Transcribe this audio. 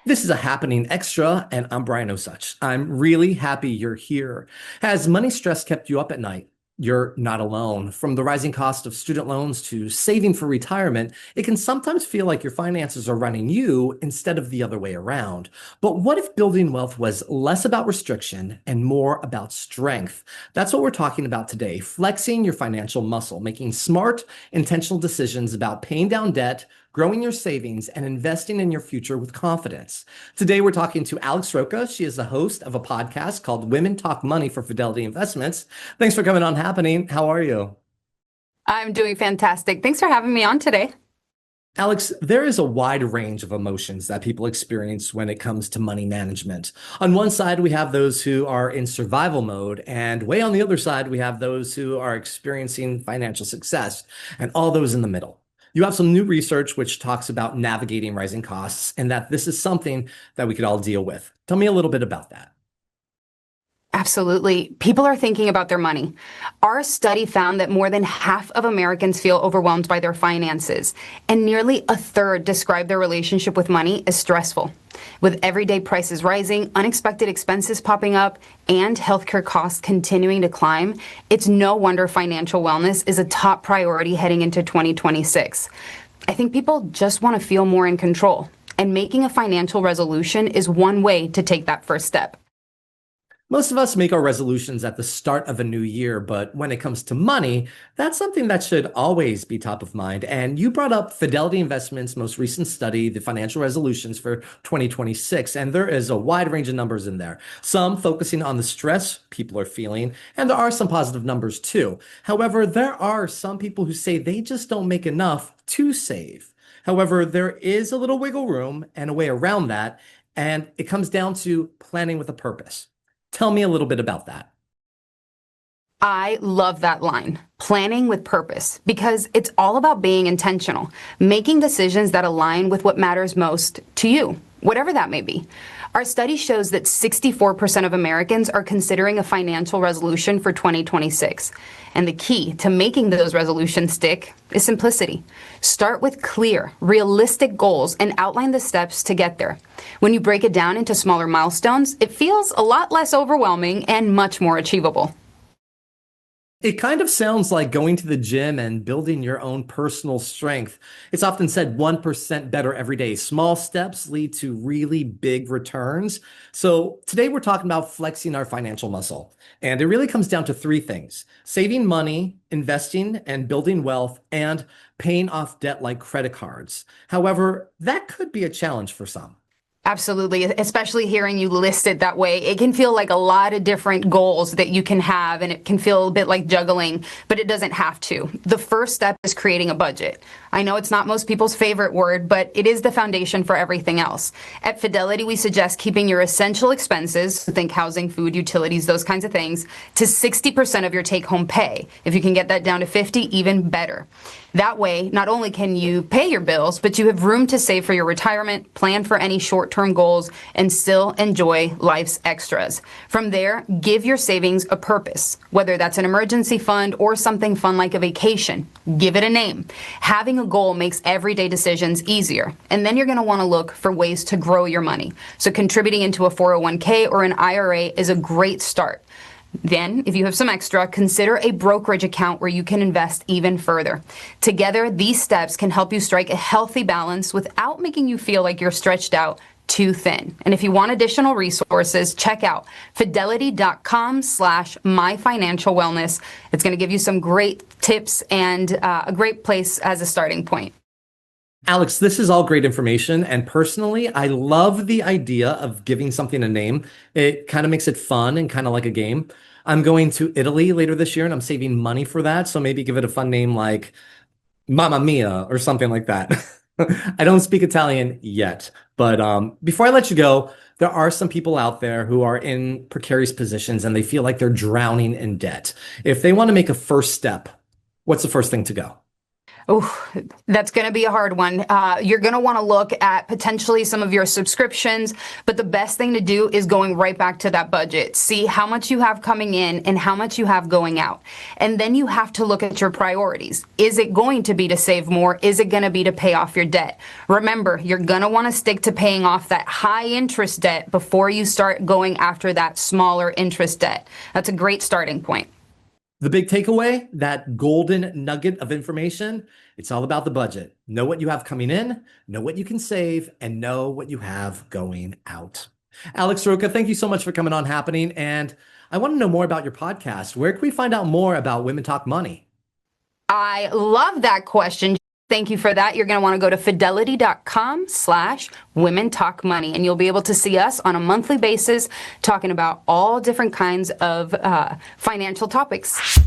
This is a happening extra, and I'm Brian Osuch. I'm really happy you're here. Has money stress kept you up at night? You're not alone. From the rising cost of student loans to saving for retirement, it can sometimes feel like your finances are running you instead of the other way around. But what if building wealth was less about restriction and more about strength? That's what we're talking about today, flexing your financial muscle, making smart, intentional decisions about paying down debt, growing your savings, and investing in your future with confidence. Today, we're talking to Alex Roca. She is the host of a podcast called Women Talk Money for Fidelity Investments. Thanks for coming on Happening. How are you? I'm doing fantastic. Thanks for having me on today. Alex, there is a wide range of emotions that people experience when it comes to money management. On one side, we have those who are in survival mode, and way on the other side, we have those who are experiencing financial success, and all those in the middle. You have some new research which talks about navigating rising costs and that this is something that we could all deal with. Tell me a little bit about that. Absolutely. People are thinking about their money. Our study found that more than half of Americans feel overwhelmed by their finances, and nearly a third describe their relationship with money as stressful. With everyday prices rising, unexpected expenses popping up, and healthcare costs continuing to climb, it's no wonder financial wellness is a top priority heading into 2026. I think people just want to feel more in control, and making a financial resolution is one way to take that first step. Most of us make our resolutions at the start of a new year, but when it comes to money, that's something that should always be top of mind. And you brought up Fidelity Investments' most recent study, the financial resolutions for 2026, and there is a wide range of numbers in there. Some focusing on the stress people are feeling, and there are some positive numbers too. However, there are some people who say they just don't make enough to save. However, there is a little wiggle room and a way around that, and it comes down to planning with a purpose. Tell me a little bit about that. I love that line, planning with purpose, because it's all about being intentional, making decisions that align with what matters most to you, whatever that may be. Our study shows that 64% of Americans are considering a financial resolution for 2026. And the key to making those resolutions stick is simplicity. Start with clear, realistic goals and outline the steps to get there. When you break it down into smaller milestones, it feels a lot less overwhelming and much more achievable. It kind of sounds like going to the gym and building your own personal strength. It's often said 1% better every day. Small steps lead to really big returns. So today we're talking about flexing our financial muscle. And it really comes down to three things: saving money, investing and building wealth, and paying off debt like credit cards. However, that could be a challenge for some. Absolutely, especially hearing you list it that way. It can feel like a lot of different goals that you can have, and it can feel a bit like juggling, but it doesn't have to. The first step is creating a budget. I know it's not most people's favorite word, but it is the foundation for everything else. At Fidelity, we suggest keeping your essential expenses, think housing, food, utilities, those kinds of things, to 60% of your take-home pay. If you can get that down to 50, even better. That way, not only can you pay your bills, but you have room to save for your retirement, plan for any short-term goals, and still enjoy life's extras. From there, give your savings a purpose, whether that's an emergency fund or something fun like a vacation. Give it a name. Having a goal makes everyday decisions easier, and then you're going to want to look for ways to grow your money. So contributing into a 401k or an IRA is a great start. Then, if you have some extra, consider a brokerage account where you can invest even further. Together, these steps can help you strike a healthy balance without making you feel like you're stretched out too thin. And if you want additional resources, check out fidelity.com/myfinancialwellness. It's going to give you some great tips and a great place as a starting point. Alex, this is all great information. And personally, I love the idea of giving something a name. It kind of makes it fun and kind of like a game. I'm going to Italy later this year and I'm saving money for that. So maybe give it a fun name like Mamma Mia or something like that. I don't speak Italian yet, but before I let you go, there are some people out there who are in precarious positions and they feel like they're drowning in debt. If they want to make a first step, what's the first thing to go? Oh, that's going to be a hard one. You're going to want to look at potentially some of your subscriptions, but the best thing to do is going right back to that budget. See how much you have coming in and how much you have going out. And then you have to look at your priorities. Is it going to be to save more? Is it going to be to pay off your debt? Remember, you're going to want to stick to paying off that high interest debt before you start going after that smaller interest debt. That's a great starting point. The big takeaway, that golden nugget of information, it's all about the budget. Know what you have coming in, know what you can save, and know what you have going out. Alex Roca, thank you so much for coming on Happening. And I want to know more about your podcast. Where can we find out more about Women Talk Money? I love that question. Thank you for that. You're going to want to go to fidelity.com/Women Talk Money, and you'll be able to see us on a monthly basis talking about all different kinds of financial topics.